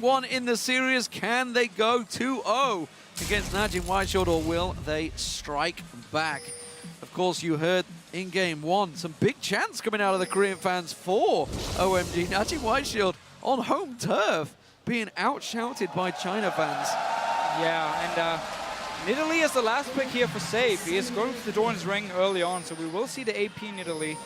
game one in the series. Can they go 2-0 against Najin Whiteshield, or will they strike back? Of course, you heard in game one some big chants coming out of the Korean fans for OMG. Najin Whiteshield on home turf being outshouted by China fans. Yeah, and Nidalee is the last pick here for Save. He is going for the Doran's ring early on, so we will see the AP Nidalee.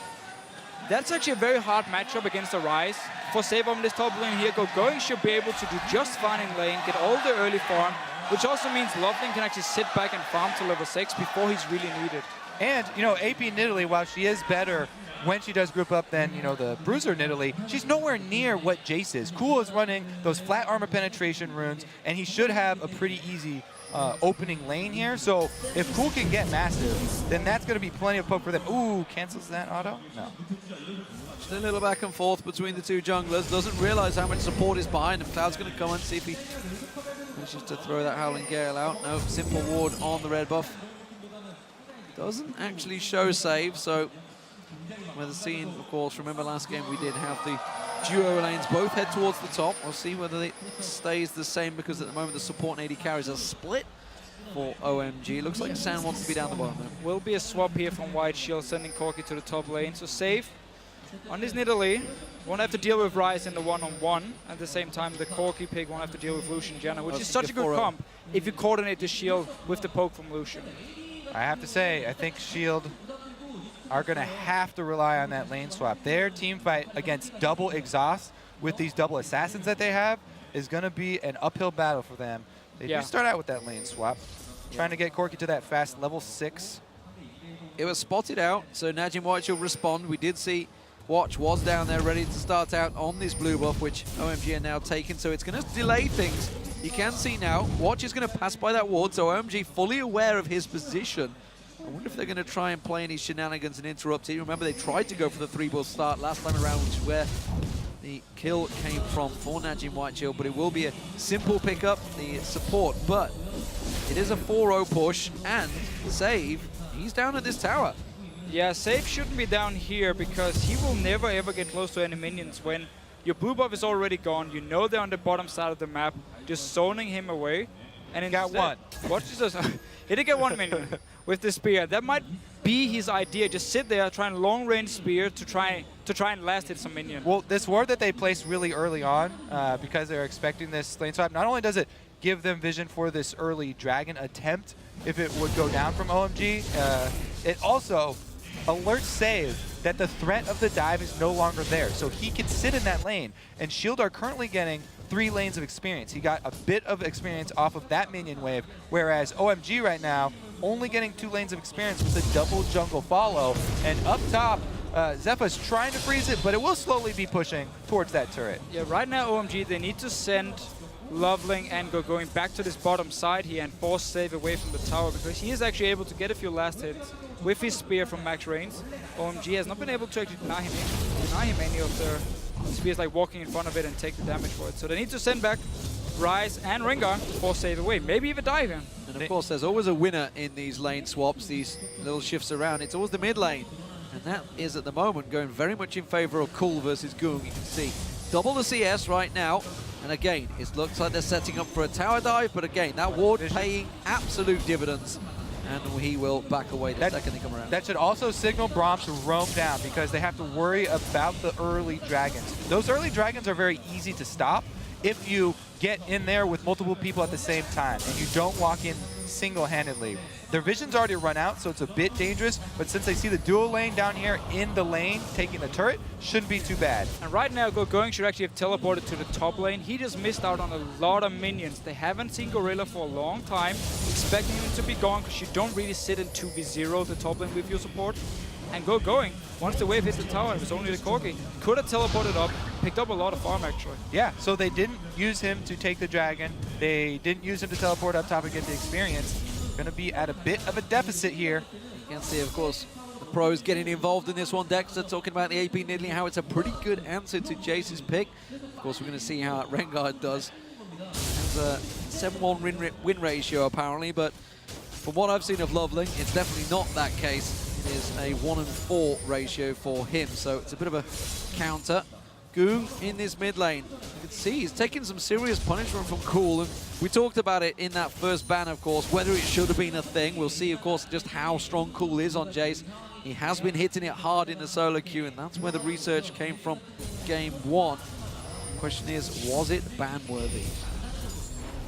That's actually a very hard matchup against the Rise. For Save on this top lane here, Going should be able to do just fine in lane, get all the early farm, which also means Loveling can actually sit back and farm to level 6 before he's really needed. And, you know, AP Nidalee, while she is better when she does group up than, you know, the Bruiser Nidalee, she's nowhere near what Jace is. Cool is running those flat armor penetration runes, and he should have a pretty easy opening lane here. So if Cool can get massive, then that's going to be plenty of poke for them. Ooh, cancels that auto? No. Just a little back and forth between the two junglers. Doesn't realize how much support is behind him. Cloud's going to come and see if he manages to throw that Howling Gale out. No, simple ward on the red buff. Doesn't actually show save, so we're seeing, of course, remember last game we did have the duo lanes both head towards the top. We'll see whether it stays the same, because at the moment the support and AD carries are split for OMG. Looks like San wants to be down the bottom though. Will be a swap here from Whiteshield, sending Corki to the top lane. So Save on this Nidalee won't have to deal with Ryze in the one-on-one. At the same time, the Corki pick won't have to deal with Lucian Janna, which is such a good comp if you coordinate the shield with the poke from Lucian. I have to say, I think Shield are going to have to rely on that lane swap. Their team fight against double exhaust with these double assassins that they have is going to be an uphill battle for them. They do start out with that lane swap, trying to get Corki to that fast level 6. It was spotted out, so Najin Whiteshield respond. We did see Watch was down there ready to start out on this blue buff, which OMG are now taking, so it's going to delay things. You can see now, Watch is going to pass by that ward, so OMG fully aware of his position. I wonder if they're going to try and play any shenanigans and interrupt it. Remember, they tried to go for the 3-bull start last time around, which is where the kill came from for Najin Whiteshield, but it will be a simple pickup, the support. But it is a 4-0 push, and Save, he's down at this tower. Yeah, Save shouldn't be down here, because he will never ever get close to any minions when your blue buff is already gone. You know they're on the bottom side of the map, just zoning him away. And he got one. Watch this. He did get one minion with the spear. That might be his idea. Just sit there, try and long range spear to try and last hit some minion. Well, this ward that they placed really early on, because they're expecting this lane swap, not only does it give them vision for this early dragon attempt if it would go down from OMG, it also alerts Save that the threat of the dive is no longer there, so he can sit in that lane. And Shield are currently getting 3 lanes of experience. He got a bit of experience off of that minion wave, whereas OMG right now only getting 2 lanes of experience with the double jungle follow. And up top, Zepha's trying to freeze it, but it will slowly be pushing towards that turret. Yeah, right now OMG, they need to send Loveling and going back to this bottom side here and force Save away from the tower, because he is actually able to get a few last hits with his spear from max range. OMG has not been able to actually deny him any of their spears, like walking in front of it and take the damage for it. So they need to send back Ryze and Rengar to force Save away, maybe even dive him. And of course, there's always a winner in these lane swaps, these little shifts around. It's always the mid lane. And that is, at the moment, going very much in favor of Cool versus Goong. You can see double the CS right now. And again, it looks like they're setting up for a tower dive, but again, that ward paying absolute dividends. And he will back away the second they come around. That should also signal Braum to roam down, because they have to worry about the early dragons. Those early dragons are very easy to stop if you get in there with multiple people at the same time and you don't walk in single-handedly. Their vision's already run out, so it's a bit dangerous, but since they see the dual lane down here in the lane taking the turret, shouldn't be too bad. And right now, Going should actually have teleported to the top lane. He just missed out on a lot of minions. They haven't seen Gorilla for a long time, expecting him to be gone, because you don't really sit in 2v0 the top lane with your support. And Going, once the wave hits the tower, it was only the Corki. Could have teleported up, picked up a lot of farm actually. Yeah, so they didn't use him to take the dragon. They didn't use him to teleport up top and get the experience. Going to be at a bit of a deficit here. You can see, of course, the pros getting involved in this one. Dexter talking about the AP Nidalee, how it's a pretty good answer to Jace's pick. Of course, we're going to see how Rengar does. Has a 7-1 win ratio, apparently, but from what I've seen of Loveling, it's definitely not that case. It is a 1-4 ratio for him, so it's a bit of a counter. Goong in this mid lane. You can see he's taking some serious punishment from Cool. And we talked about it in that first ban, of course, whether it should have been a thing. We'll see, of course, just how strong Cool is on Jace. He has been hitting it hard in the solo queue, and that's where the research came from game 1. The question is, was it ban-worthy?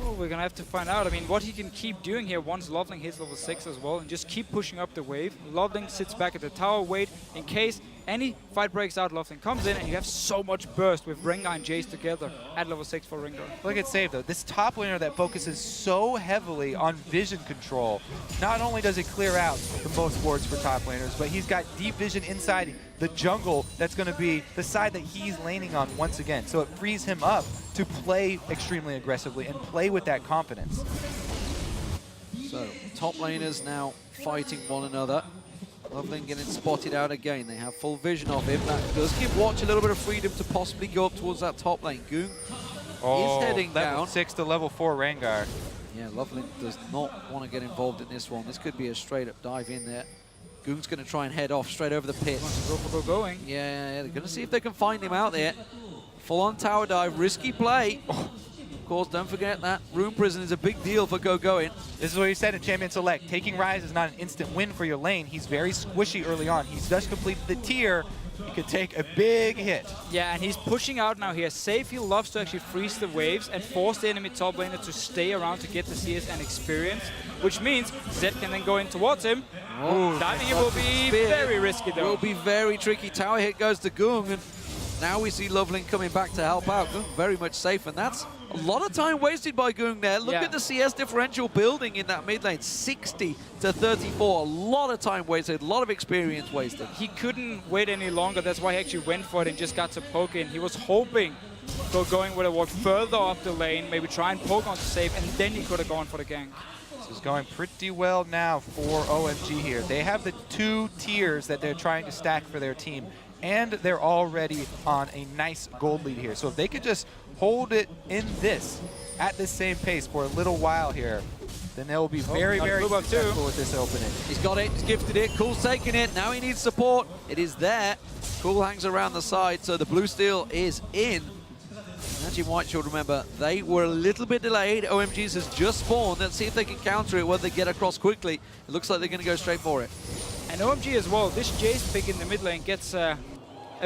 Well, we're going to have to find out. I mean, what he can keep doing here once Loveling hits level 6 as well, and just keep pushing up the wave. Loveling sits back at the tower, wait in case any fight breaks out, Loveling comes in, and you have so much burst with Rengar and Jace together at level 6 for Rengar. Look at Save, though. This top laner that focuses so heavily on vision control, not only does it clear out the most wards for top laners, but he's got deep vision inside the jungle that's going to be the side that he's laning on once again. So it frees him up to play extremely aggressively and play with that confidence. So, top laners now fighting one another. Loveling getting spotted out again. They have full vision of him. That does give Watch a little bit of freedom to possibly go up towards that top lane. Goong is heading level down. 6 to level 4 Rengar. Yeah, Loveling does not want to get involved in this one. This could be a straight-up dive in there. Goong's going to try and head off straight over the pit. Going. Yeah, they're going to see if they can find him out there. Full-on tower dive, risky play. Of course, don't forget that Rune Prison is a big deal for Go-Going. This is what he said in Champion Select. Taking Rise is not an instant win for your lane. He's very squishy early on. He's just completed the tier. He could take a big hit. Yeah, and he's pushing out now here. Safe, he loves to actually freeze the waves and force the enemy top laner to stay around to get the CS and experience, which means Zed can then go in towards him. Oh, diving it will be very risky though. Will be very tricky. Tower hit goes to Goong, and now we see Loveling coming back to help out. Goong very much safe, and that's a lot of time wasted by Goong there. Look at the CS differential building in that mid lane, 60 to 34. A lot of time wasted, a lot of experience wasted. He couldn't wait any longer. That's why he actually went for it and just got to poke in. He was hoping Go-Going would have walked further up the lane, maybe try and poke on to save, and then he could have gone for the gank. This is going pretty well now for OMG here. They have the 2 tiers that they're trying to stack for their team, and they're already on a nice gold lead here. So if they could just hold it in this at the same pace for a little while here, then they'll be very, very successful with this opening. He's got it, he's gifted it, Cool's taking it, now he needs support. It is there. Cool hangs around the side, so the blue steel is in. Najin White should remember, they were a little bit delayed. OMG's has just spawned. Let's see if they can counter it, whether they get across quickly. It looks like they're going to go straight for it. And OMG as well, this Jace pick in the mid lane gets a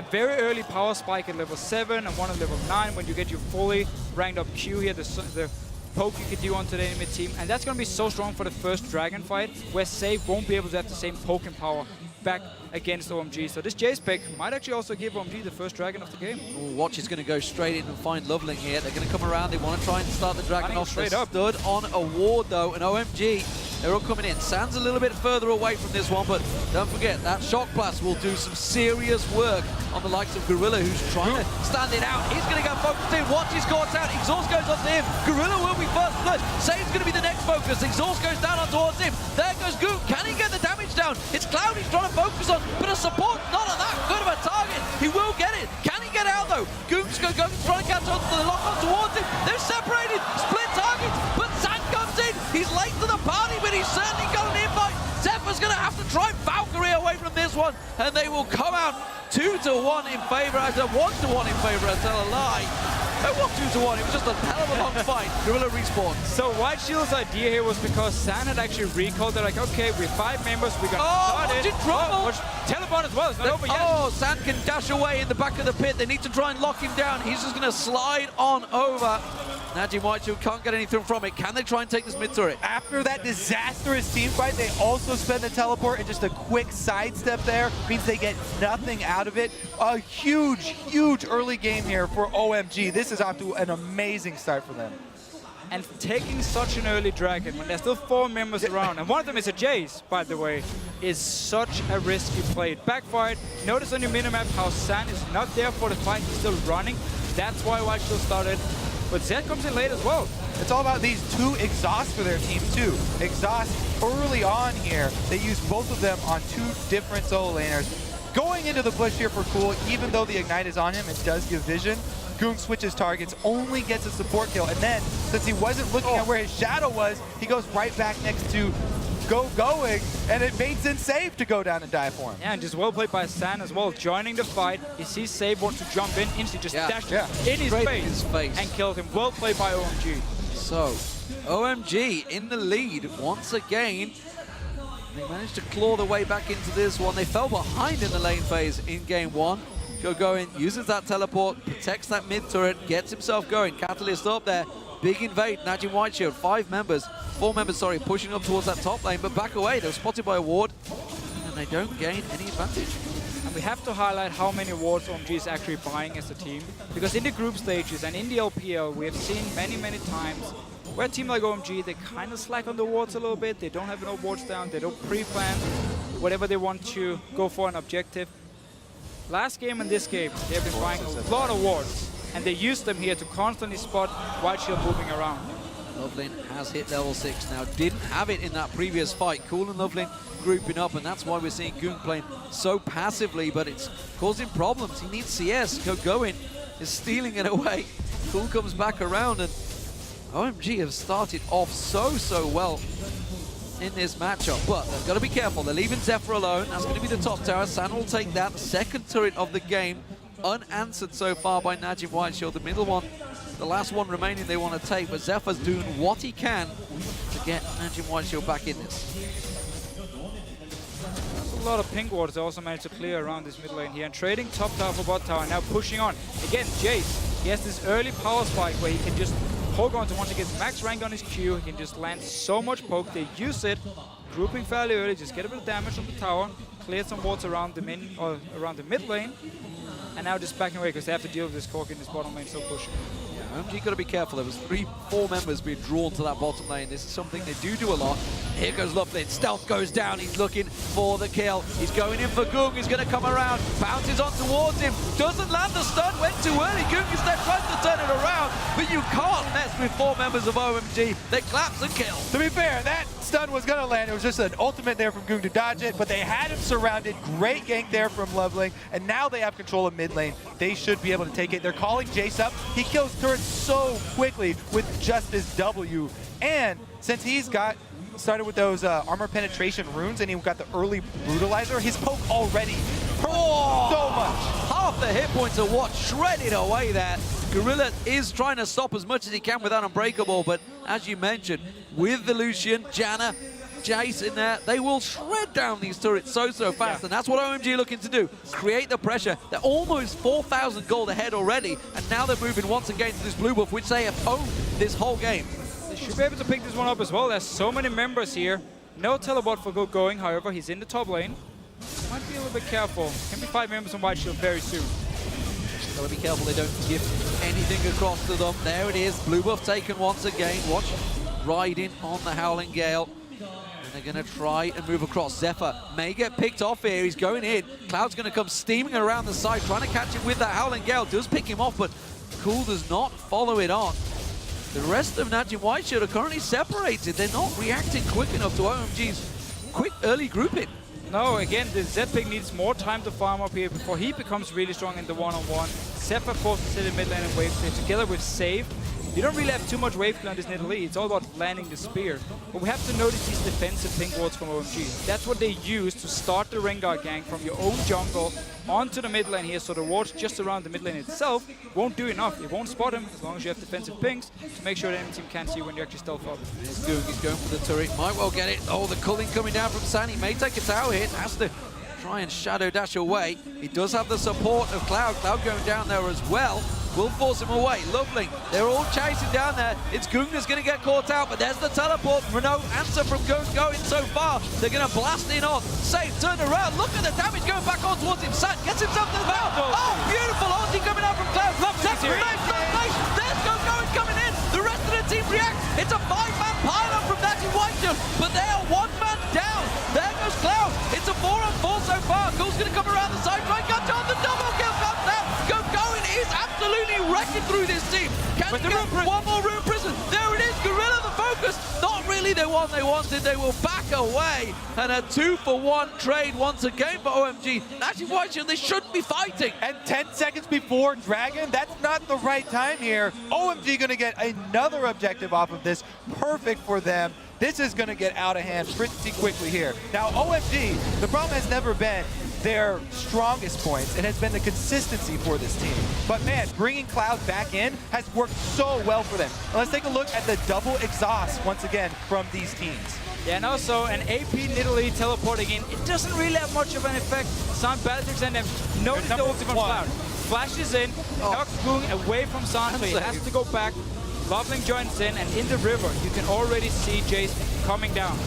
very early power spike at level 7 and one at level 9 when you get your fully ranked up Q here, the poke you can do onto the enemy team. And that's going to be so strong for the first dragon fight, where Save won't be able to have the same poke and power back against OMG. So this Jace pick might actually also give OMG the first dragon of the game. Ooh, Watch is going to go straight in and find Loveling here. They're going to come around. They want to try and start the dragon off. Straight They're up. stood on a ward though, and OMG, they're all coming in. Sand's a little bit further away from this one, but don't forget that Shock Blast will do some serious work on the likes of Gorilla, who's trying to stand it out. He's going to go focused in. Watch is caught out. Exhaust goes onto him. Gorilla will be first blood. Save's going to be the next focus. Exhaust goes down on towards him. There goes Goong. Can he get the damage down? It's Cloud he's trying to focus on, but a support not on that good of a target. He will get it. Can he get out though? Goong's going to try and catch on to the lock on towards him. They're separated. Split targets, but Sand comes in. He's late to the party, but he's certainly got an invite. Zephyr's going to have to try Valkyrie away from this one, and they will come out 2-1 in favor, as a 1-1 in favor, I tell a lie. It was 2-1, it was just a hell of a long fight. Gorilla respawn. So White Shield's idea here was because San had actually recalled. They're like, okay, we're 5 members, we're going to start it. Trouble. Teleport as well, it's not over yet. Oh, San can dash away in the back of the pit. They need to try and lock him down. He's just going to slide on over. Najin Whiteshield can't get anything from it. Can they try and take this mid turret? After that disastrous team fight, they also spend the teleport, and just a quick sidestep there means they get nothing out of it. A huge, huge early game here for OMG. This is off to an amazing start for them. And taking such an early dragon when there's still 4 members around, and one of them is a Jace, by the way, is such a risky play. It backfired. Notice on your minimap how San is not there for the fight. He's still running. That's why White Shield started. But Zed comes in late as well. It's all about these 2 exhausts for their team too. Exhaust early on here. They use both of them on 2 different solo laners. Going into the bush here for Cool, even though the Ignite is on him, it does give vision. Goong switches targets, only gets a support kill, and then, since he wasn't looking at where his shadow was, he goes right back next to going, and it made sense save to go down and die for him. Yeah, and just well played by San as well, joining the fight. He sees Save want to jump in, instantly just dashed in his face and killed him. Well played by OMG. So, OMG in the lead once again. They managed to claw their way back into this one. They fell behind in the lane phase in game one. Going uses that teleport, protects that mid turret, gets himself going. Catalyst up there, big invade. Najin Whiteshield, 4 members, sorry, pushing up towards that top lane, but back away. They were spotted by a ward, and they don't gain any advantage. And we have to highlight how many wards OMG is actually buying as a team, because in the group stages and in the LPL, we have seen many, many times where a team like OMG, they kind of slack on the wards a little bit. They don't have enough wards down. They don't pre-plan whatever they want to go for an objective. Last game and this game, they've been buying a lot of wards, and they use them here to constantly spot Whiteshield moving around. Lovelin has hit level 6 now. Didn't have it in that previous fight. Cool and Lovelin grouping up, and that's why we're seeing Goong playing so passively, but it's causing problems. He needs CS. Going is stealing it away. Cool comes back around, and OMG have started off so well in this matchup, but they've got to be careful. They're leaving Zephyr alone. That's going to be the top tower. San will take that. Second turret of the game, unanswered so far by Najin Whiteshield. The middle one, the last one remaining they want to take, but Zephyr's doing what he can to get Najin Whiteshield back in this. That's a lot of pink wards they also managed to clear around this mid lane here, and trading top tower for bot tower, now pushing on. Again, Jace, he has this early power spike where he can just hold on to once he gets max rank on his Q. He can just land so much poke. They use it, grouping fairly early, just get a bit of damage on the tower, clear some wards around the around the mid lane, and now just backing away because they have to deal with this Cork in this bottom lane, so pushing. OMG got to be careful. There was 4 members being drawn to that bottom lane. This is something they do a lot. Here goes Lovelin. Stealth goes down. He's looking for the kill. He's going in for Goong. He's going to come around. Bounces on towards him. Doesn't land the stun. Went too early. Goong is there trying to turn it around. But you can't mess with 4 members of OMG. They collapse and kill. To be fair, that stun was going to land. It was just an ultimate there from Goong to dodge it, but they had him surrounded. Great gank there from Loveling, and now they have control of mid lane. They should be able to take it. They're calling Jace up. He kills turrets so quickly with just his W, and since he's got started with those armor penetration runes and he got the early brutalizer, his poke already hurt so much. Half the hit points are what shredded away there. Gorilla is trying to stop as much as he can with that Unbreakable, but as you mentioned, with the Lucian, Janna, Jace in there, they will shred down these turrets so fast, and that's what OMG are looking to do. Create the pressure. They're almost 4,000 gold ahead already, and now they're moving once again to this blue buff, which they have owned this whole game. They should be able to pick this one up as well. There's so many members here. No teleport for Go going, however, he's in the top lane. Might be a little bit careful. Can be 5 members on Whiteshield very soon. Gotta be careful they don't give anything across to them. There it is, blue buff taken once again. Watch, riding on the Howling Gale. And they're going to try and move across. Zephyr may get picked off here. He's going in. Cloud's going to come steaming around the side, trying to catch him with that Howling Gale. Does pick him off, but Cool does not follow it on. The rest of Najin Whiteshield are currently separated. They're not reacting quick enough to OMG's quick early grouping. No, again, the Z-Pick needs more time to farm up here before he becomes really strong in the one-on-one. Zephyr forces to sit in mid lane and wave clear together with Save. You don't really have too much wave clear on this Nidalee. It's all about landing the spear. But we have to notice these defensive pink wards from OMG. That's what they use to start the Rengar gank from your own jungle onto the mid lane here. So the wards just around the mid lane itself won't do enough. It won't spot him as long as you have defensive pinks to make sure the enemy team can't see you when you actually stealth up. There's Goong. He's going for the turret. Might well get it. Oh, the culling coming down from San. He may take a tower hit. Has to try and shadow dash away. He does have the support of Cloud. Cloud going down there as well. Will force him away. Lovely. They're all chasing down there. It's Goong that's going to get caught out, but there's the teleport. No answer from Goong going so far. They're going to blast in on. Safe, turn around. Look at the damage going back on towards him. San gets himself to the battle. Oh, beautiful ulti coming out from Cloud. There's Going coming in. The rest of the team react. It's a 5-man pile-up from Najin Whiteshield, but they are 1 man down. There goes Cloud. It's a 4-on-4 so far. Cool's going to come around the side, try and catch on. The double kill comes out. Going is absolutely wrecking through this team. Can they get one more Rune Prison? There it is, Gorilla the focus. Not really the one they wanted. They will back away. And a 2-for-1 trade once again for OMG. Najin Whiteshield, they shouldn't be fighting. And 10 seconds before Dragon, that's not the right time here. OMG gonna get another objective off of this. Perfect for them. this is going to get out of hand pretty quickly here. Now, OMG, the problem has never been their strongest points. It has been the consistency for this team. But man, bringing Cloud back in has worked so well for them. And let's take a look at the double exhaust once again from these teams. Yeah, and also an AP Nidalee teleporting in. It doesn't really have much of an effect. Sound Bellatrix and them notice the ulti from Cloud. Flashes in, knocks Goong away from Sound, so he has to go back. Loveling joins in, and in the river, you can already see Jace coming down.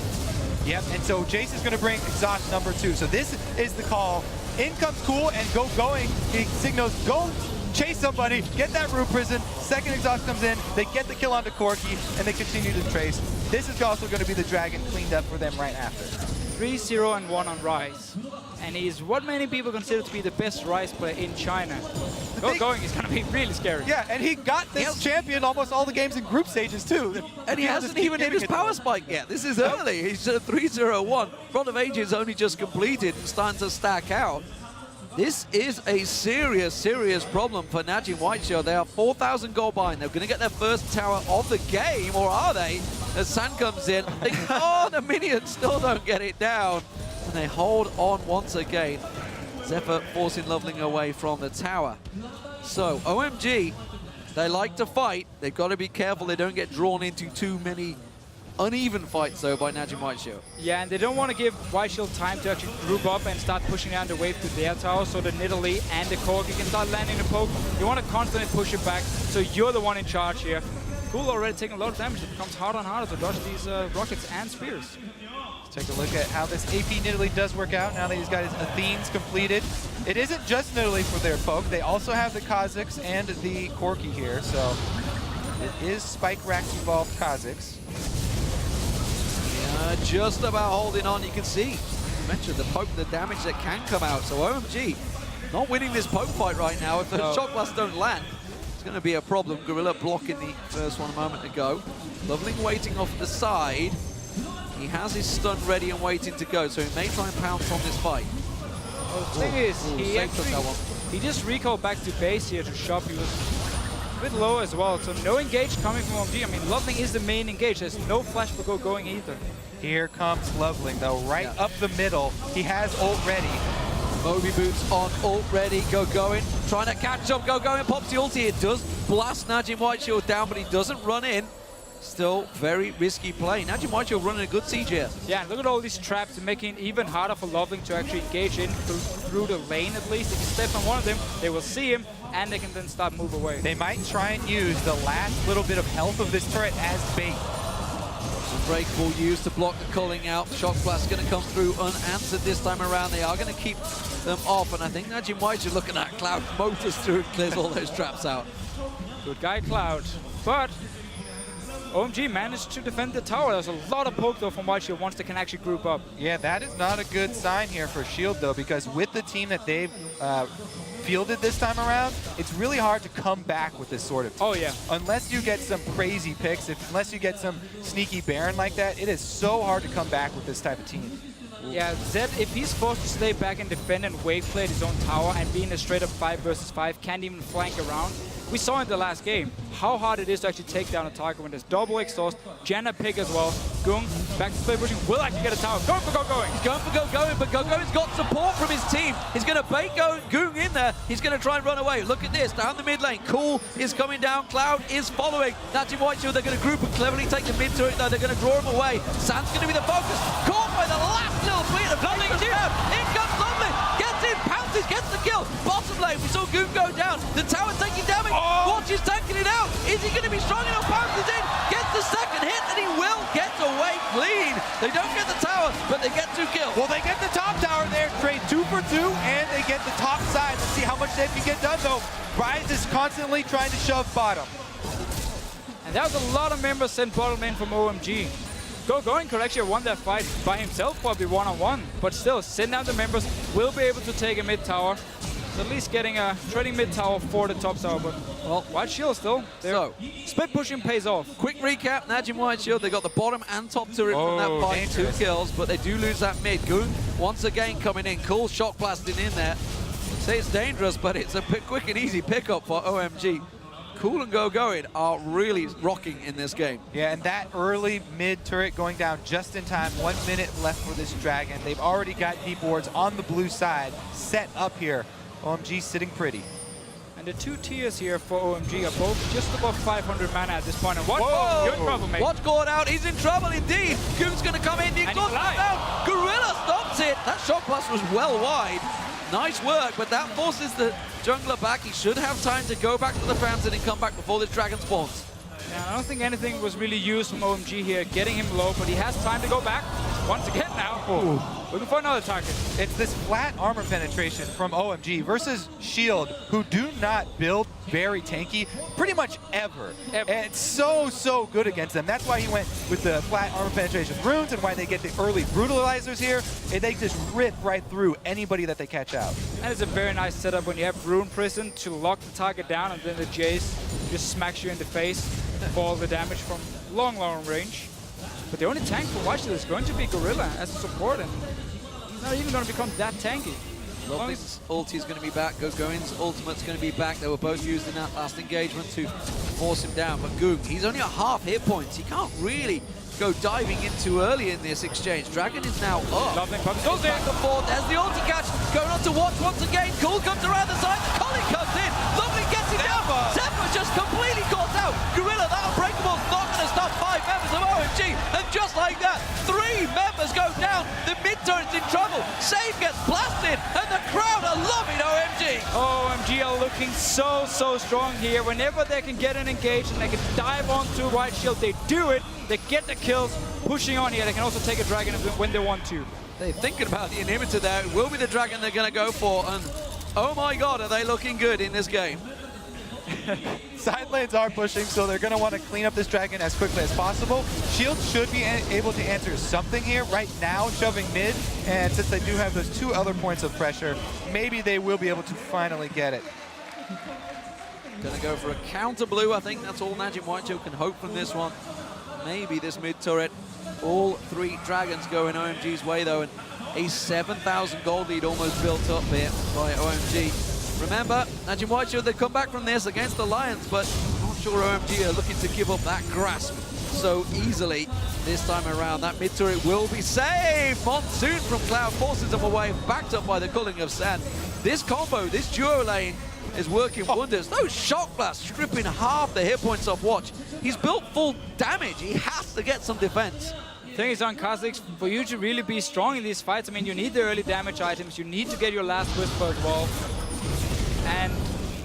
Yep, and so Jace is going to bring exhaust number 2. So this is the call. In comes Cool and going. He signals, go chase somebody, get that root prison. Second exhaust comes in, they get the kill onto Corki, and they continue to trace. This is also going to be the dragon cleaned up for them right after. 3-0 and 1 on Rise. And he's what many people consider to be the best Rise player in China. Going is going to be really scary. Yeah, and he got this champion almost all the games in group stages too. And he hasn't even hit his power spike yet. This is early. He's at 3-0-1. Front of Ages only just completed and starting to stack out. This is a serious, serious problem for Najin Whiteshield. They are 4,000 gold behind. They're going to get their first tower of the game, or are they? As Sand comes in, oh, the minions still don't get it down. And they hold on once again. Zephyr forcing Loveling away from the tower. So, OMG, they like to fight. They've got to be careful they don't get drawn into too many uneven fights, though, by Najin Whiteshield. Yeah, and they don't want to give Whiteshield time to actually group up and start pushing down the wave to their tower, so the Nidalee and the Corki can start landing the poke. You want to constantly push it back, so you're the one in charge here. Cool already taking a lot of damage. It becomes harder and harder to dodge these rockets and spears. Let's take a look at how this AP Nidalee does work out now that he's got his Athenes completed. It isn't just Nidalee for their poke. They also have the Kha'Zix and the Corki here, so it is Spike Rax evolved Kha'Zix. Just about holding on. You can see, you mentioned the poke, the damage that can come out. So OMG, not winning this poke fight right now. If the Shock Blast don't land, it's going to be a problem. Gorilla blocking the first one a moment ago. Loveling waiting off the side. He has his stun ready and waiting to go, so he may try and pounce on this fight. Well, the thing is, he just recalled back to base here to shop. He was a bit low as well, so no engage coming from OMG. I mean, Loveling is the main engage. There's no flash for going either. Here comes Loveling, though, right up the middle. He has ult ready. Moby Boots on ult ready, going, trying to catch up, going, pops the ulti. It does blast Najin Whiteshield down, but he doesn't run in. Still very risky play. Najin Whiteshield running a good siege here. Yeah, and look at all these traps, making it even harder for Loveling to actually engage in through the lane at least. If you step on one of them, they will see him, and they can then start move away. They might try and use the last little bit of health of this turret as bait. Unbreakable used to block the culling out. Shock Blast going to come through unanswered this time around. They are going to keep them off, and I think Najin Whiteshield looking at Cloud motors through and clears all those traps out. Good guy, Cloud. But OMG managed to defend the tower. There's a lot of poke, though, from Whiteshield once they can actually group up. Yeah, that is not a good sign here for Shield, though, because with the team that they've fielded this time around, it's really hard to come back with this sort of team. Oh, yeah. Unless you get some crazy picks, unless you get some sneaky Baron like that, it is so hard to come back with this type of team. Yeah, Zed, if he's forced to stay back and defend and wave play at his own tower and be in a straight-up 5 versus 5, can't even flank around. We saw in the last game how hard it is to actually take down a target when there's double exhaust, Janna pick as well. Goong, back to play pushing, will actually get a tower. Going for going. He's going for going, but Gogo's got support from his team. He's going to bait Goong in there. He's going to try and run away. Look at this, down the mid lane. Cool is coming down, Cloud is following. Najin Whiteshield, they're going to group and cleverly take the mid turret, though. They're going to draw him away. Sand's going to be the focus. Caught by the last little bit of Loveling. In comes Loveling. Gets in, pounces, gets the kill. Bottom lane, we saw Goong go down. The tower taking damage. Watch is tanking it out. Is he going to be strong enough? Pounces in, gets the second hit, and he will get away clean. They don't get the tower, but they get 2 kills. Well, they get the top tower there, trade 2 for 2, and they get the top side. Let's see how much they can get done, though. Rise is constantly trying to shove bottom. And that was a lot of members sent bottom lane from OMG. Going could actually have won that fight by himself, probably one-on-one, but still, send down the members, will be able to take a mid tower. So at least getting a trading mid tower for the top tower, but well, Whiteshield still. So split pushing pays off. Quick recap: Najin Whiteshield, they got the bottom and top turret from that fight, dangerous. 2 kills, but they do lose that mid. Goong once again coming in, cool shock blasting in there. Say it's dangerous, but it's a quick and easy pickup for OMG. Cool and Going are really rocking in this game. Yeah, and that early mid turret going down just in time. 1 minute left for this Dragon. They've already got deep wards on the blue side set up here. OMG sitting pretty. And the two tiers here for OMG are both just above 500 mana at this point. And watch, Whoa! you're in trouble, mate. Watch Gord out, he's in trouble indeed. Goon's gonna come in, the And exhaust he's comes down. Gorilla stops it. That shock blast was well wide. Nice work, but that forces the jungler back. He should have time to go back to the fountain and come back before this dragon spawns. Yeah, I don't think anything was really used from OMG here, getting him low, but he has time to go back once again now. Looking for another target. It's this flat armor penetration from OMG versus Shield, who do not build very tanky pretty much ever. And it's so good against them. That's why he went with the flat armor penetration runes and why they get the early brutalizers here. And they just rip right through anybody that they catch out. And it's a very nice setup when you have Rune Prison to lock the target down, and then the Jace just smacks you in the face for all the damage from long range. But the only tank for White Shield is going to be Gorilla as a support, and he's not even going to become that tanky. Lovely's ulti is going to be back. Going's ultimate's going to be back. They were both used in that last engagement to force him down. But Goong, he's only at half hit points. He can't really go diving in too early in this exchange. Dragon is now up. Lovely pump. Goes Back and forth. There's the ulti catch. Going on to watch once again. Cool comes around the side. Colin comes in. Lovely gets it down. Zephyr just completely caught out. Gorilla, that unbreakable is not going to stop 5 members of OMG. And just like that, 3 members go down. The mid turret's in trouble. Save gets blasted. And the crowd are loving OMG. OMG are looking so strong here. Whenever they can get an engage and they can dive onto White Shield, they do it. They get the kills, pushing on here. They can also take a dragon when they want to. They're thinking about the inhibitor there. It will be the dragon they're going to go for. And oh my god, are they looking good in this game. Side lanes are pushing, so they're going to want to clean up this dragon as quickly as possible. Shield should be able to answer something here right now, shoving mid. And since they do have those 2 other points of pressure, maybe they will be able to finally get it. Gonna go for a counter blue. I think that's all Najin Whiteshield can hope from this one. Maybe this mid turret. All 3 dragons go in OMG's way though, and a 7,000 gold lead almost built up here by OMG. Remember, Najin Whiteshield, they come back from this against the Lions, but I'm not sure OMG are looking to give up that grasp so easily this time around. That mid turret will be saved. Monsoon from Cloud forces them away, backed up by the culling of sand. This combo, this duo lane, is working wonders. Those shock blasts stripping half the hit points off Watch. He's built full damage. He has to get some defense. The thing is on Kha'Zix, for you to really be strong in these fights, I mean, you need the early damage items. You need to get your last Whisper as well. And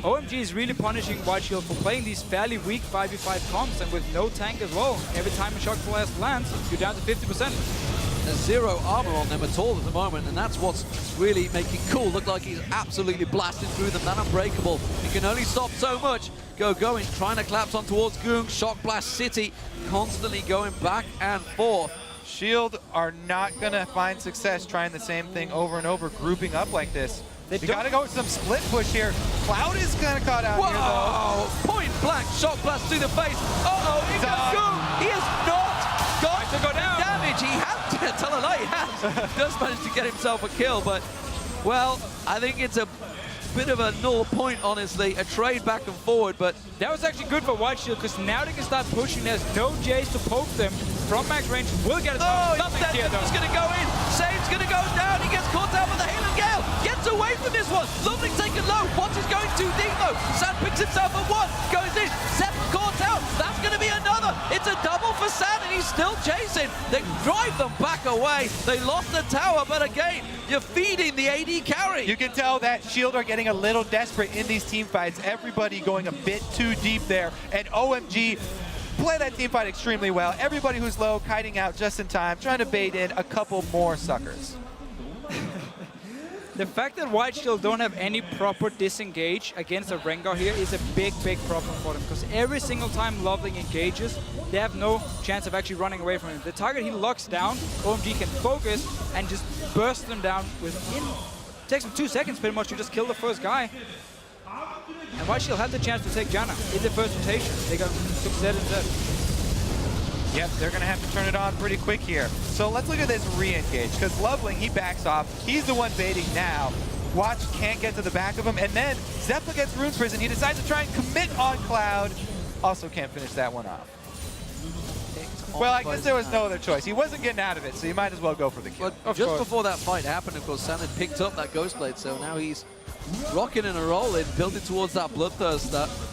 OMG is really punishing White Shield for playing these fairly weak 5v5 comps, and with no tank as well. Every time a shock blast lands, you're down to 50%. There's 0 armor on them at all at the moment, and that's what's really making Cool look like he's absolutely blasting through them. That unbreakable. He can only stop so much. Going, trying to collapse on towards Goong. Shock Blast City, constantly going back and forth. Shield are not going to find success trying the same thing over and over, grouping up like this. You got to go with some split push here. Cloud is kind of caught out here, though. Point blank, shock blast through the face. Uh-oh, he has not got to go down. Damage. He has, tell a lie, he has. Does manage to get himself a kill, but, well, I think it's a bit of a null point, honestly. A trade back and forward, but that was actually good for White Shield, because now they can start pushing. There's no Jace to poke them from max range. Will get it. Nothing here, though. He's going to go in. Save's going to go down. He gets caught out with the Hail and Gale. Gets away from this one. Lovely taken low. Watch is going too deep, though. Sand picks himself at 1. Goes in. Sepp caught out. That's going to be another. It's a double for Sand, and he's still chasing. They drive them back away. They lost the tower, but again, you're feeding the AD carry. You can tell that Shield are getting a little desperate in these team fights. Everybody going a bit too deep there, and OMG play that team fight extremely well. Everybody who's low, kiting out just in time, trying to bait in a couple more suckers. The fact that White Shield don't have any proper disengage against a Rengar here is a big problem for them, because every single time Loveling engages, they have no chance of actually running away from him. The target he locks down, OMG can focus and just burst them down within, takes them 2 seconds pretty much to just kill the first guy. And White Shield had the chance to take Janna in the first rotation. They took Zed instead. Yep, they're going to have to turn it on pretty quick here. So let's look at this re-engage, because Loveling, he backs off. He's the one baiting now. Watch can't get to the back of him, and then Zephyr gets Rune Prison. He decides to try and commit on Cloud. Also can't finish that one off. Well, I guess there was no other choice. He wasn't getting out of it, so you might as well go for the kill. But just before that fight happened, of course, San had picked up that Ghost Blade, so now he's rocking and rolling, building towards that Bloodthirst.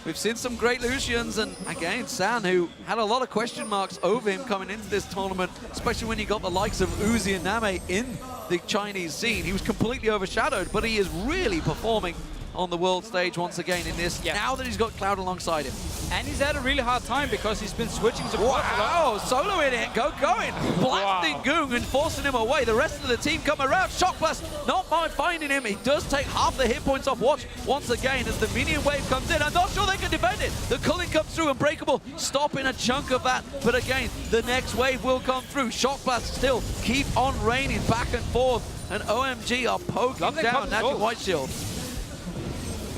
We've seen some great Lucians, and again, San, who had a lot of question marks over him coming into this tournament, especially when you got the likes of Uzi and Name in the Chinese scene. He was completely overshadowed, but he is really performing on the world stage once again in this, now that he's got Cloud alongside him. And he's had a really hard time because he's been switching to Wow, solo in it, going, blasting Goong and forcing him away. The rest of the team come around. Shock Blast, not mind finding him. He does take half the hit points off Watch once again as the minion wave comes in. I'm not sure they can defend it. The culling comes through, Unbreakable stopping a chunk of that. But again, the next wave will come through. Shock Blast still keep on raining back and forth. And OMG are poking down Najin White Shield.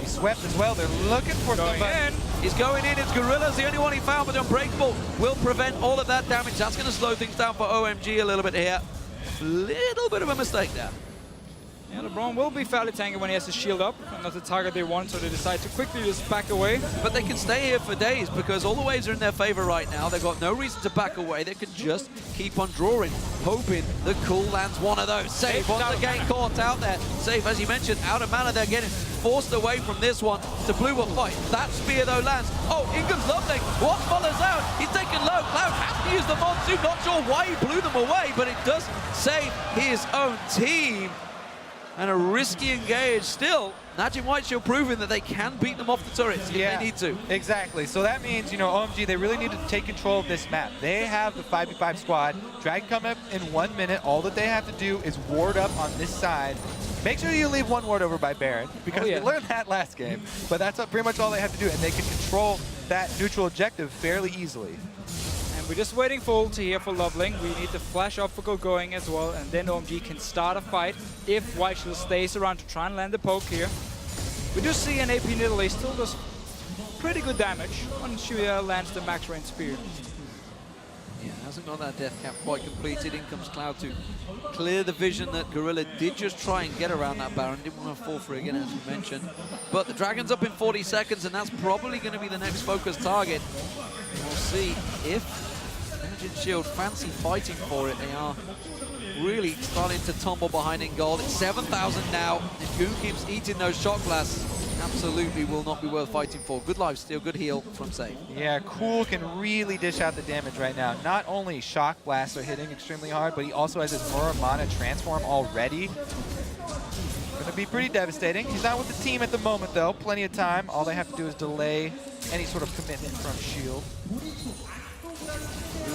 Swept as well. They're looking for somebody. He's going in. It's Gorilla's the only one he found, but Unbreakable will prevent all of that damage. That's going to slow things down for OMG a little bit here. Little bit of a mistake there. Yeah, LeBron will be fairly tanky when he has his shield up, and not the target they want, so they decide to quickly just back away. But they can stay here for days because all the waves are in their favor right now. They've got no reason to back away. They can just keep on drawing, hoping the Cool lands one of those. Safe once again caught out there. Safe, as you mentioned, out of mana. They're getting forced away from this one to Blue Wolf fight. That spear though lands. Oh, Ingram's Loveling. What follows out? He's taken low. Cloud has to use the Monsoon. Not sure why he blew them away, but it does save his own team. And a risky engage still. Najin White Shield proving that they can beat them off the turrets if they need to. Exactly. So that means, you know, OMG, they really need to take control of this map. They have the 5v5 squad. Dragon come up in 1 minute. All that they have to do is ward up on this side. Make sure you leave one ward over by Baron, because we learned that last game. But that's pretty much all they have to do, and they can control that neutral objective fairly easily. We're just waiting for ult here for Loveling. We need the flash off for going as well, and then OMG can start a fight if White Shield stays around to try and land the poke here. We do see an AP Nidalee still does pretty good damage once she lands the max range spear. Yeah, hasn't got that death cap quite completed. In comes Cloud to clear the vision that Gorilla did just try and get around that Baron. Didn't want to fall for it again, as you mentioned. But the Dragon's up in 40 seconds, and that's probably going to be the next focus target. We'll see if Najin Shield fancy fighting for it. They are really starting to tumble behind in gold. It's 7,000 now. If Goon keeps eating those shot blasts, absolutely will not be worth fighting for. Good life steal, good heal from Safe. Yeah, Cool can really dish out the damage right now. Not only shock blasts are hitting extremely hard, but he also has his Muramana transform already. Gonna be pretty devastating. He's not with the team at the moment though. Plenty of time. All they have to do is delay any sort of commitment from Shield.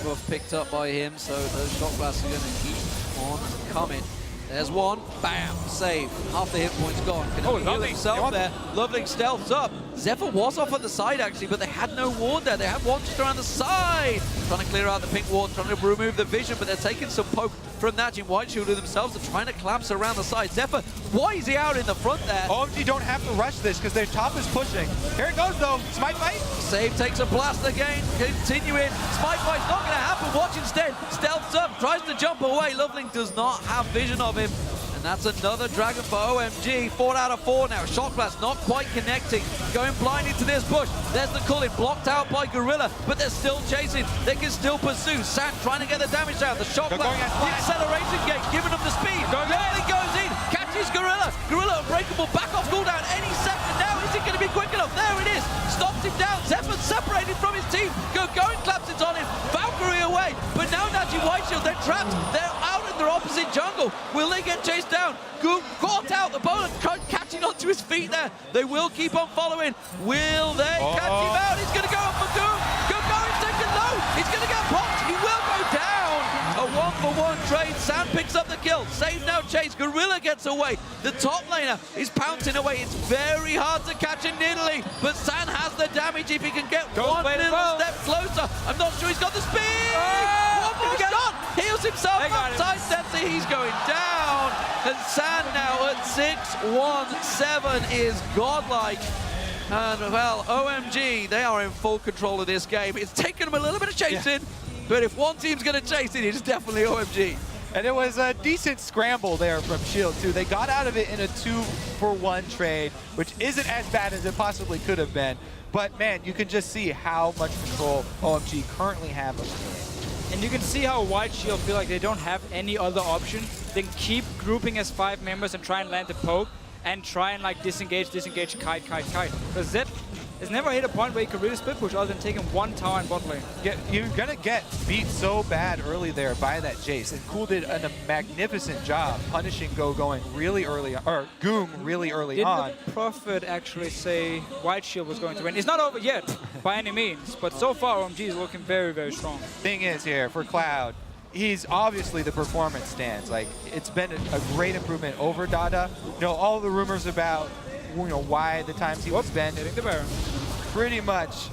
Buff picked up by him, so those shot blasts are going to keep on coming. There's one, bam, save. Half the hit points gone. Can he heal himself there? Loveling stealths up. Zephyr was off on the side actually, but they had no ward there. They had one just around the side. Trying to clear out the pink ward, trying to remove the vision, but they're taking some poke from Najin White Shield themselves. They're trying to collapse around the side. Zephyr, why is he out in the front there? OMG don't have to rush this because their top is pushing. Here it goes though. Smite fight. Save takes a blast again. Continuing. Smite fight's not going to happen. Watch instead. Stealths up. Tries to jump away. Loveling does not have vision of him. And that's another Dragon for OMG. 4 out of 4 now. Shock Blast not quite connecting. Going blind into this bush. There's the culling. Blocked out by Gorilla, but they're still chasing. They can still pursue. San trying to get the damage down. The Shock Blast. The acceleration gate giving them the speed. Loveling goes in. Catches Gorilla. Gorilla Unbreakable. Back off cooldown any second now. Is it going to be quick enough? There it is. Stops him down. Zephyr separated from his team. Going claps it on him. Valkyrie away. But now Najin White Shield. They're trapped. They're out in their opposite jungle. Will they get chased down? Goop caught out. The bowler catching onto his feet there. They will keep on following. Will they catch him out? He's going to go up for Goop. Going taken low. He's going to get popped. He will go down. A 1-for-1 trade. San picks up the kill. Save now chase. Gorilla gets away. The top laner is pouncing away. It's very hard to catch a Nidalee, but San has the damage if he can get one little step closer. I'm not sure he's got the speed. One more shot. Heals himself up. Sidesteps it. He's going down. And San now at 6-1-7 is godlike. And well, OMG, they are in full control of this game. It's taken them a little bit of chasing, but if one team's going to chase it, it's definitely OMG. And it was a decent scramble there from Shield, too. They got out of it in a 2-for-1 trade, which isn't as bad as it possibly could have been. But, man, you can just see how much control OMG currently have of the game. And you can see how White Shield feel like they don't have any other option than keep grouping as 5 members and try and land the poke and try and like disengage, kite. Because Zed has never hit a point where he could really split push other than taking 1 tower in bot lane. Yeah, you're gonna get beat so bad early there by that Jace, and Cool did a magnificent job punishing going really early, or Goong really early on. Didn't the Prophet actually say White Shield was going to win? It's not over yet, by any means, but so far OMG is looking very, very strong. Thing is here, for Cloud, he's obviously the performance stands. Like, it's been a great improvement over Dada. You know, all the rumors about, you know, why the times he was spent. Hitting the Baron. Pretty much,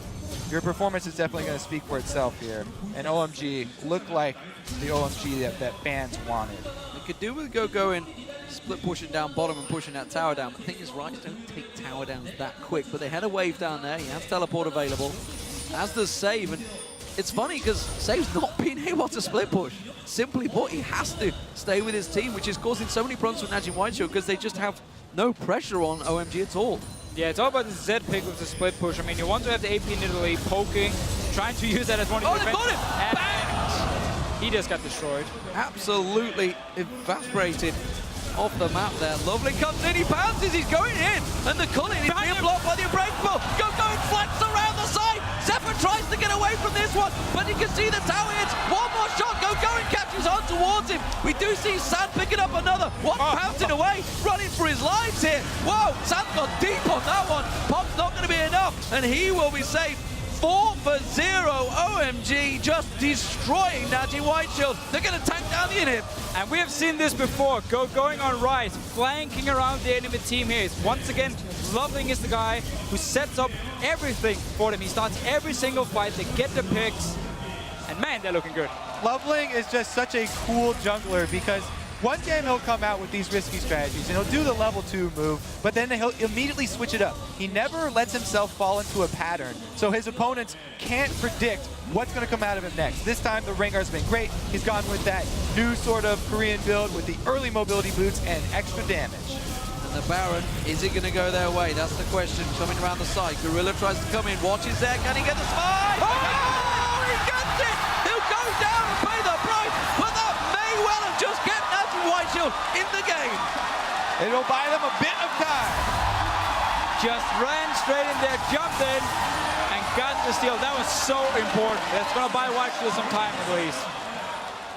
your performance is definitely going to speak for itself here. And OMG looked like the OMG that fans wanted. They could do with going split pushing down bottom and pushing that tower down. But the thing is, Riot don't take tower downs that quick. But they had a wave down there. He has teleport available, as does Save. And it's funny because Save's not being able to split push. Simply put, he has to stay with his team, which is causing so many problems with Najin White Shield because they just have no pressure on OMG at all. Yeah, it's all about the Z pick with the split push. I mean, you want to have the AP in Italy poking, trying to use that as one of the they got him! And he just got destroyed. Absolutely evaporated off the map there. Lovely comes in, he bounces, he's going in, and the culling is being blocked by the Unbreakable. Go and flex around the side. Zephyr tries to get away from this one, but you can see the tower hits. One more shot, Go and catches on towards him. We do see Sand picking up another. One pouncing away, running for his lives here. Whoa, Sand got deep on that one. Pop's not going to be enough, and he will be safe. 4 for 0, OMG just destroying Najin White Shield. They're going to tank down the inhib. And we have seen this before, going on Rise, flanking around the enemy team here. Once again, Loveling is the guy who sets up everything for them. He starts every single fight, they get the picks, and man, they're looking good. Loveling is just such a cool jungler because one game he'll come out with these risky strategies and he'll do the level 2 move, but then he'll immediately switch it up. He never lets himself fall into a pattern, so his opponents can't predict what's going to come out of him next. This time the Rengar's been great. He's gone with that new sort of Korean build with the early mobility boots and extra damage. And the Baron, is it going to go their way? That's the question. Coming around the side, Gorilla tries to come in. Watch is there. Can he get the smite? Oh, he gets it! He'll go down and pay the price, but that may well have just kept Najin White Shield in the game. It'll buy them a bit of time. Just ran straight in there, jumped in, and got the steal. That was so important. That's going to buy White Shield some time at least.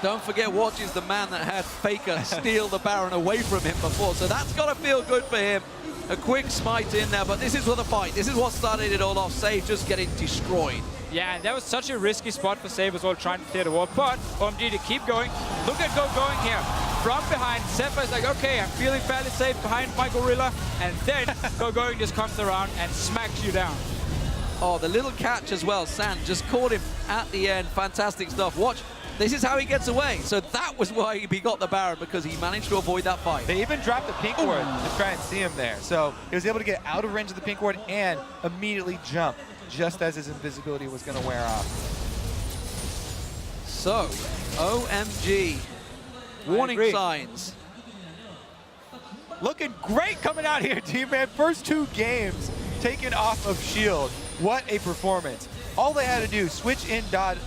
Don't forget, Watch is the man that had Faker steal the Baron away from him before, so that's got to feel good for him. A quick smite in there, but this is for the fight. This is what started it all off. Save just getting destroyed. Yeah, and that was such a risky spot for Save as well, trying to clear the wall. But OMG to keep going. Look at going here. From behind, Zephyr is like, okay, I'm feeling fairly safe behind my Gorilla. And then going just comes around and smacks you down. Oh, the little catch as well. Sand just caught him at the end. Fantastic stuff. Watch. This is how he gets away. So that was why he got the Baron, because he managed to avoid that fight. They even dropped the pink ward to try and see him there. So he was able to get out of range of the pink ward and immediately jump just as his invisibility was going to wear off. So, OMG. Warning signs. Looking great coming out here, team, man. First 2 games taken off of Shield. What a performance. All they had to do, switch in Dada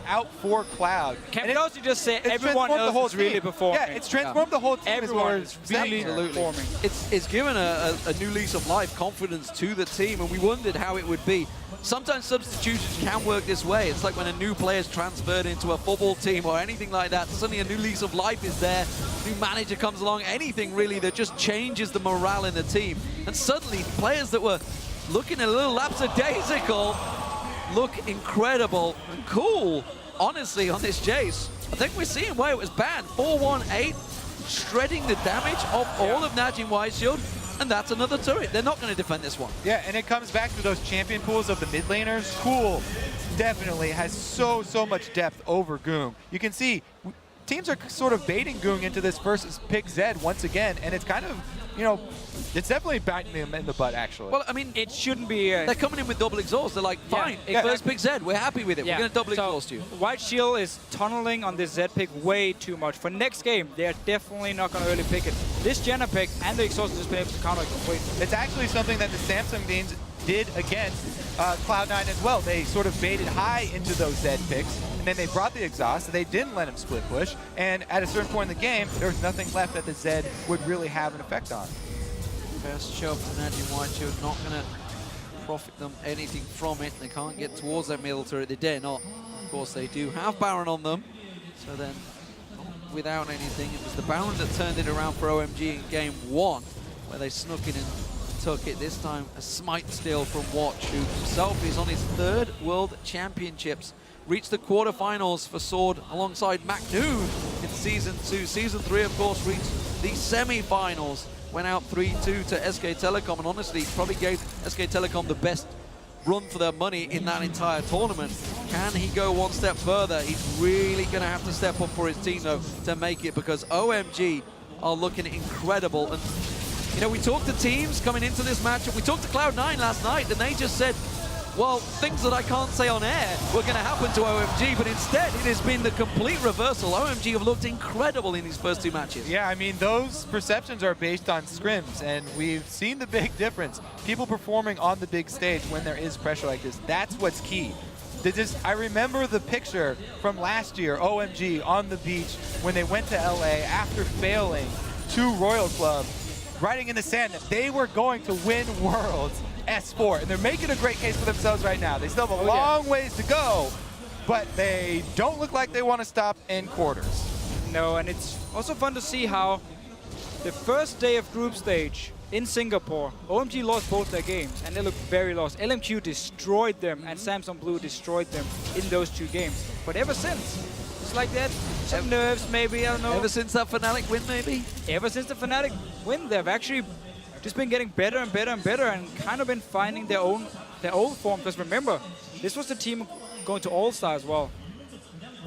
out for Cloud. Can we also just say everyone else is really performing? Yeah, it's transformed the whole team. Everyone is really performing. It's given a new lease of life, confidence to the team, and we wondered how it would be. Sometimes substitutions can work this way. It's like when a new player is transferred into a football team or anything like that. Suddenly a new lease of life is there. New manager comes along. Anything really that just changes the morale in the team. And suddenly players that were looking a little lapsadaisical look incredible and cool, honestly, on this Jace. I think we're seeing why it was banned. 4-1-8, shredding the damage of all of Najin White Shield, and that's another turret. They're not going to defend this one. Yeah, and it comes back to those champion pools of the mid laners. Cool definitely has so much depth over Goong. You can see teams are sort of baiting Goong into this versus pick Zed once again, and it's kind of you know, it's definitely biting them in the butt, actually. Well, I mean, It shouldn't be. they're coming in with double exhaust. They're like, fine, first pick Z, we're happy with it. We're going to double exhaust you. White Shield is tunneling on this Z pick way too much. For next game, they're definitely not going to early pick it. This Jenna pick and the exhaust has just been able to counter it completely. It's actually something that the Samsung Beans did against Cloud9 as well. They sort of baited high into those Z picks, and then they brought the exhaust, so they didn't let him split push, and at a certain point in the game, there was nothing left that the Z would really have an effect on. First shove from Najin White Shield, not going to profit them anything from it. They can't get towards that middle turret. They dare not. Of course, they do have Baron on them, so then without anything. It was the Baron that turned it around for OMG in game 1, where they snuck in and took it. This time, a smite steal from Watch, who himself is on his 3rd World Championships. Reached the quarterfinals for Sword alongside McNoon in Season 2. Season 3, of course, reached the semi-finals. Went out 3-2 to SK Telecom, and honestly, probably gave SK Telecom the best run for their money in that entire tournament. Can he go one step further? He's really going to have to step up for his team, though, to make it, because OMG are looking incredible. And, you know, we talked to teams coming into this matchup. We talked to Cloud9 last night, and they just said, well, things that I can't say on air were going to happen to OMG, but instead it has been the complete reversal. OMG have looked incredible in these first 2 matches. Yeah, I mean, those perceptions are based on scrims, and we've seen the big difference. People performing on the big stage when there is pressure like this, that's what's key. I remember the picture from last year, OMG on the beach, when they went to LA after failing to Royal Club, writing in the sand that they were going to win Worlds S4, and they're making a great case for themselves right now. They still have a long ways to go, but they don't look like they want to stop in quarters. No, and it's also fun to see how the first day of group stage in Singapore, OMG lost both their games, and they looked very lost. LMQ destroyed them, and Samsung Blue destroyed them in those 2 games. But ever since, it's like that, some nerves maybe, I don't know. Ever since that Fnatic win, maybe? Ever since the Fnatic win, they've actually just been getting better and better and better, and kind of been finding their old form. Because remember, this was the team going to All-Star as well.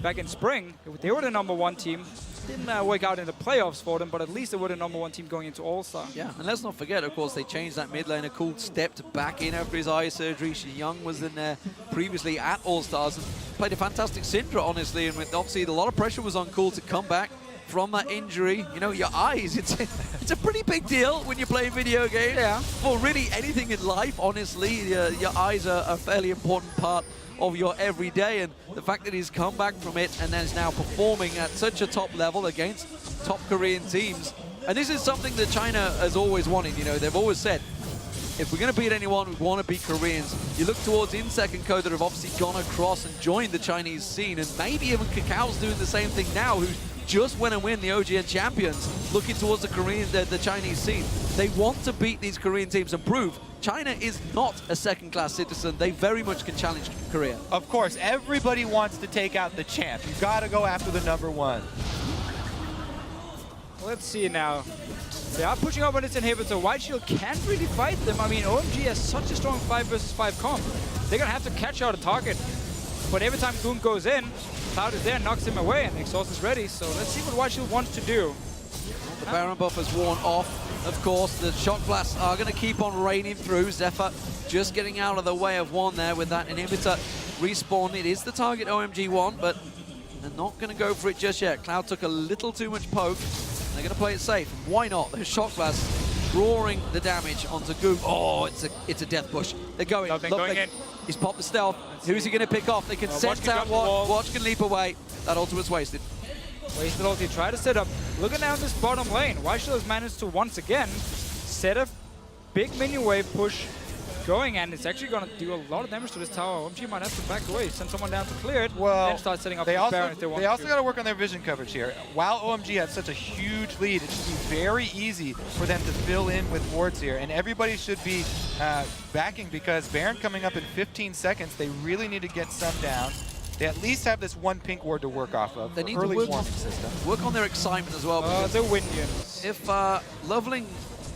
Back in spring, they were the #1 team. Didn't work out in the playoffs for them, but at least they were the #1 team going into All-Star. Yeah, and let's not forget, of course, they changed that mid laner. Cool stepped back in after his eye surgery. Shi Young was in there previously at All-Stars and played a fantastic Syndra, honestly. And obviously, a lot of pressure was on Cool to come back from that injury. You know, your eyes, it's a pretty big deal when you play video games. Yeah. For really anything in life, honestly, your eyes are a fairly important part of your everyday, and the fact that he's come back from it and then is now performing at such a top level against top Korean teams. And this is something that China has always wanted. You know, they've always said, if we're going to beat anyone, we want to beat Koreans. You look towards Insec and Co that have obviously gone across and joined the Chinese scene, and maybe even Kakao's doing the same thing now, who just went and win the OGN champions, looking towards the Chinese scene. They want to beat these Korean teams and prove China is not a second-class citizen. They very much can challenge Korea. Of course, everybody wants to take out the champ. You got to go after the #1. Let's see now. They are pushing up on its inhibitor. White Shield can't really fight them. I mean, OMG has such a strong 5 versus 5 comp. They're going to have to catch out a target. But every time Goon goes in, Cloud is there, knocks him away, and the exhaust is ready. So let's see what White Shield wants to do. The Baron buff has worn off. Of course, the shock blasts are going to keep on raining through. Zephyr just getting out of the way of one there with that inhibitor respawn. It is the target OMG one, but they're not going to go for it just yet. Cloud took a little too much poke. They're going to play it safe. Why not? There's shock blasts drawing the damage onto Goop. Oh, it's a death push. They're going. Nothing going in. He's popped the stealth. Who's he going to pick off? They can sense out Watch. Watch can leap away. That ultimate's wasted. Wasted ulti, try to set up. Looking down this bottom lane, White Shield has managed to once again set a big minion wave push going, and it's actually going to do a lot of damage to this tower. OMG might have to back away, send someone down to clear it, then start setting up the Baron if they want to. They also got to work on their vision coverage here. While OMG has such a huge lead, it should be very easy for them to fill in with wards here, and everybody should be backing, because Baron coming up in 15 seconds, they really need to get some down. They at least have this 1 pink ward to work off of. They need early to warming system. work on their excitement as well. The Winions. If Loveling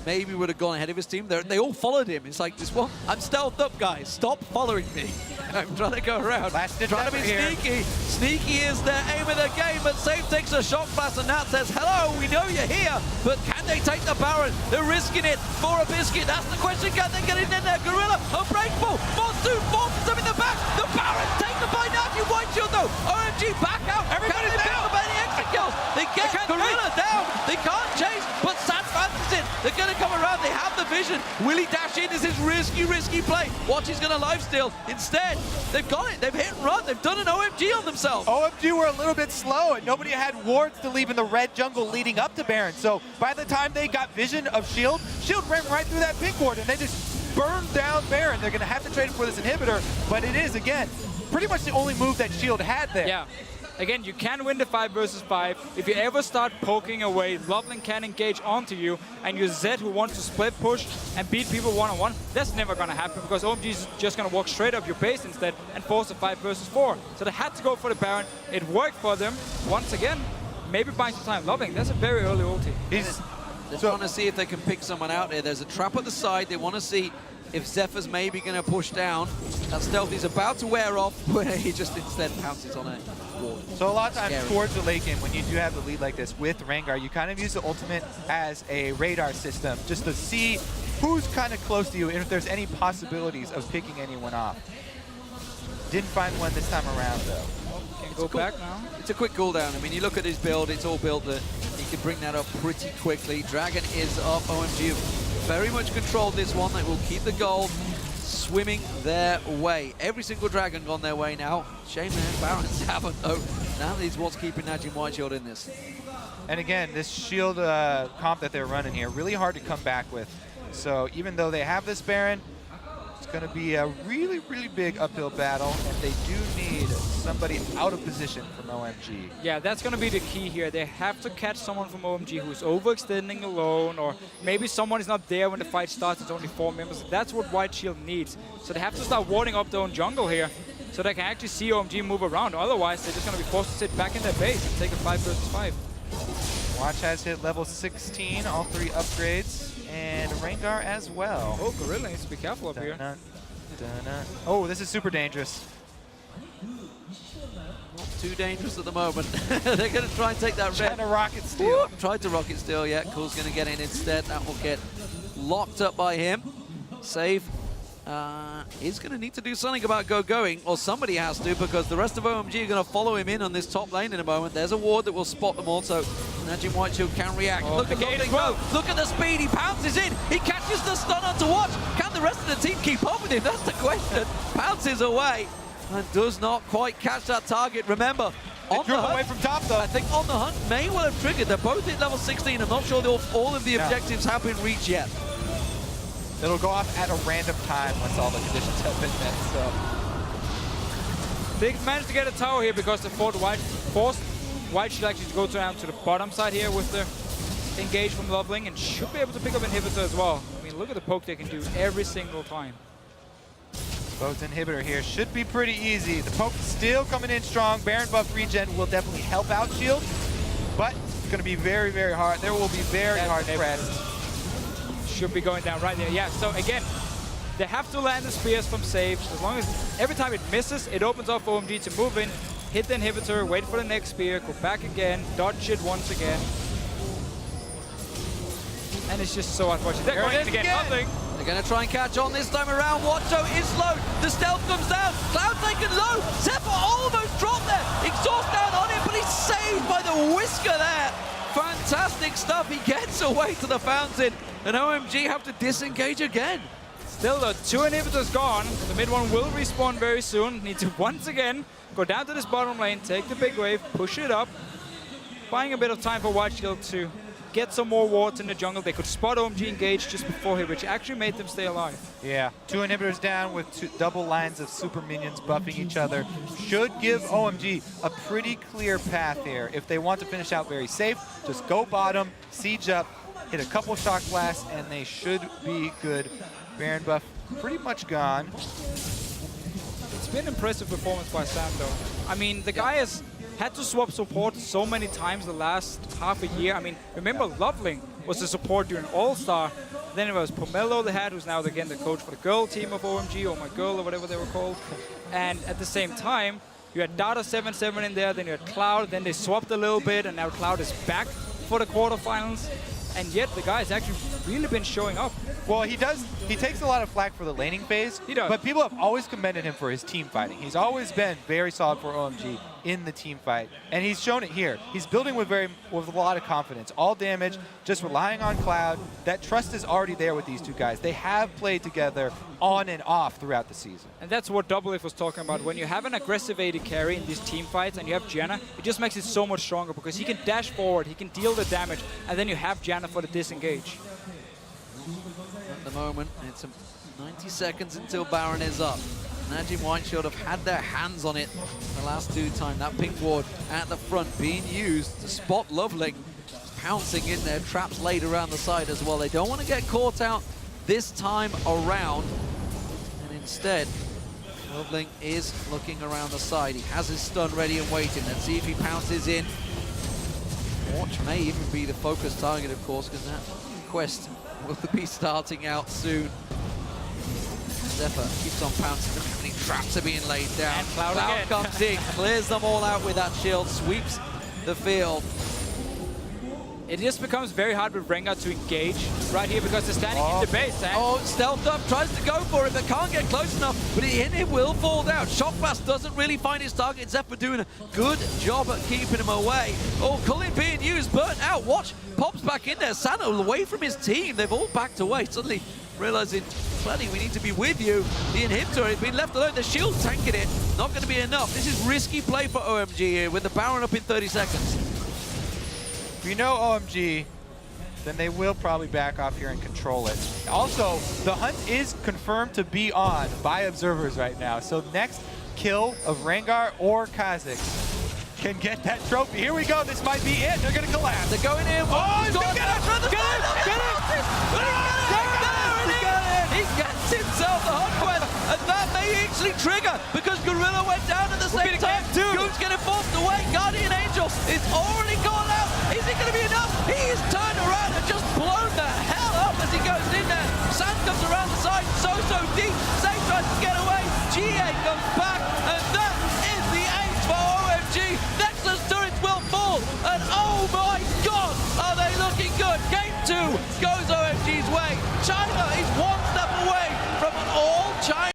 maybe would have gone ahead of his team, they all followed him. It's like, this one, I'm stealthed up, guys. Stop following me. I'm trying to go around. Trying to be sneaky. Sneaky is their aim of the game, but Safe takes a shock blast, and Nat says, hello, we know you're here, but can they take the Baron? They're risking it for a biscuit. That's the question. Can they get in there? Gorilla, unbreakable. Monsoon forces them in the back. The Baron taken by Najin. White Shield though. OMG back out. Everybody's Can they down. pick up any extra kills? They get Gorilla down. They can't chase, but Sad Phantom's in. They're going to come around. They have the vision. Will he dash in? This is risky play. Watch, he's going to lifesteal. Instead, they've got it. They've hit and run. They've done an OMG on themselves. OMG were a little bit slow, and nobody had wards to leave in the red jungle leading up to Baron. So by the time they got vision of Shield, Shield ran right through that pink ward, and they just burned down Baron. They're going to have to trade for this inhibitor, but it is, again, pretty much the only move that Shield had there. Yeah. Again, you can win the 5 versus 5. If you ever start poking away, Loveling can engage onto you, and your Zed who wants to split push and beat people one-on-one, that's never going to happen because OMG is just going to walk straight up your base instead and force a 5 versus 4. So they had to go for the Baron. It worked for them. Once again, maybe buying some time. Loveling, that's a very early ulti. They're trying to see if they can pick someone out there. There's a trap at the side. They want to see if Zephyr's maybe going to push down. That stealth is about to wear off, where he just instead pounces on it. So a lot of times Scary. towards the late game, when you do have the lead like this with Rengar, you kind of use the ultimate as a radar system just to see who's kind of close to you and if there's any possibilities of picking anyone off. Didn't find one this time around, though. Can go back now. It's a quick cooldown. I mean, you look at his build, it's all built that he can bring that up pretty quickly. Dragon is up. OMG have very much controlled this one. They will keep the gold swimming their way. Every single dragon gone their way now. Shame their Barons haven't, though. Now is what's keeping Najin White Shield in this. And again, this shield comp that they're running here, really hard to come back with. So even though they have this Baron, it's going to be a really big uphill battle, and they do need somebody out of position from OMG. Yeah, that's going to be the key here. They have to catch someone from OMG who's overextending alone, or maybe someone is not there when the fight starts. It's only 4 members. That's what White Shield needs. So they have to start warding up their own jungle here so they can actually see OMG move around. Otherwise, they're just going to be forced to sit back in their base and take a 5 versus 5. Watch has hit level 16, all 3 upgrades, and Rengar as well. Oh, Gorilla needs to be careful up here. Oh, this is super dangerous. Not too dangerous at the moment. They're going to try and take that red. Trying to rocket steal. Tried to rocket steal, yeah. Cool's going to get in instead. That will get locked up by him. Save. He's going to need to do something about going, or somebody has to, because the rest of OMG are going to follow him in on this top lane in a moment. There's a ward that will spot them all, so Najin White Shield can react. Oh, Look at Loveling go. Look at the speed. He pounces in. He catches the stun on to watch. Can the rest of the team keep up with him? That's the question. Pounces away and does not quite catch that target. Remember, They drew away from top, though. I think on the hunt may well have triggered. They're both at level 16. I'm not sure all of the objectives have been reached yet. It'll go off at a random time once all the conditions have been met, so. They managed to get a tower here because they forced White Shield actually to go down to the bottom side here with the engage from Loveling, and should be able to pick up inhibitor as well. I mean, look at the poke they can do every single time. Both inhibitor here should be pretty easy. The poke still coming in strong. Baron buff regen will definitely help out Shield, but it's going to be very hard. There will be very hard pressed. Should be going down right there. Yeah, so again, they have to land the spears from saves. As long as every time it misses, it opens up for OMG to move in, hit the inhibitor, wait for the next spear, go back again, dodge it once again. And it's just so unfortunate. They're going to get nothing. They're going to try and catch on this time around. Watcho is low. The stealth comes down. Cloud taken low. Zephyr almost dropped there. Exhaust down on it, but he's saved by the whisker there. Fantastic stuff. He gets away to the fountain, and OMG have to disengage again. Still, the 2 inhibitors gone. The mid one will respawn very soon. Need to once again go down to this bottom lane, take the big wave, push it up. Buying a bit of time for White Shield to get some more wards in the jungle. They could spot OMG engage just before here, which actually made them stay alive. Yeah, 2 inhibitors down with double lines of super minions buffing each other. Should give OMG a pretty clear path here. If they want to finish out very safe, just go bottom, siege up, hit a couple shock blasts, and they should be good. Baron buff pretty much gone. It's been impressive performance by Sam, though. I mean, the guy has had to swap support so many times the last half a year. I mean, remember Loveling was the support during All-Star. Then it was Pomelo they had, who's now again the coach for the girl team of OMG, or My Girl, or whatever they were called. And at the same time, you had Data 7-7 in there, then you had Cloud, then they swapped a little bit, and now Cloud is back for the quarterfinals. and yet the guy's actually really been showing up. Well, he does. He takes a lot of flack for the laning phase. He does. But people have always commended him for his team fighting. He's always been very solid for OMG in the team fight, and he's shown it here. He's building with a lot of confidence. All damage, just relying on Cloud. That trust is already there with these two guys. They have played together on and off throughout the season. And that's what Doublelift was talking about. When you have an aggressive AD carry in these team fights and you have Janna, it just makes it so much stronger because he can dash forward, he can deal the damage, and then you have Janna for the disengage. At the moment, it's 90 seconds until Baron is up. Najin Whiteshield have had their hands on it the last 2 times. That pink ward at the front being used to spot Loveling, pouncing in there, traps laid around the side as well. They don't want to get caught out this time around, and instead, Loveling is looking around the side. He has his stun ready and waiting. Let's see if he pounces in. Watch may even be the focus target, of course, because that quest will be starting out soon. Zephyr keeps on pouncing. How many traps are being laid down? And Cloud comes in, clears them all out with that shield, sweeps the field. It just becomes very hard with Rengar to engage right here because they're standing in the base. And Stealth up, tries to go for it, but can't get close enough. But it will fall down. Shock Blast doesn't really find his target. Zephyr doing a good job at keeping him away. Oh, Cullen being used, burnt out. Watch, pops back in there. Sano away from his team. They've all backed away. Suddenly realizing, Plenty, we need to be with you. The inhibitor has been left alone. The shield tanking it. Not going to be enough. This is risky play for OMG here with the Baron up in 30 seconds. If you know OMG, then they will probably back off here and control it. Also, the hunt is confirmed to be on by observers right now. So next kill of Rengar or Kha'Zix can get that trophy. Here we go. This might be it. They're going to collapse. They're going in. Oh, he's got gonna get it! He gets himself the hunt quest, and that may actually trigger because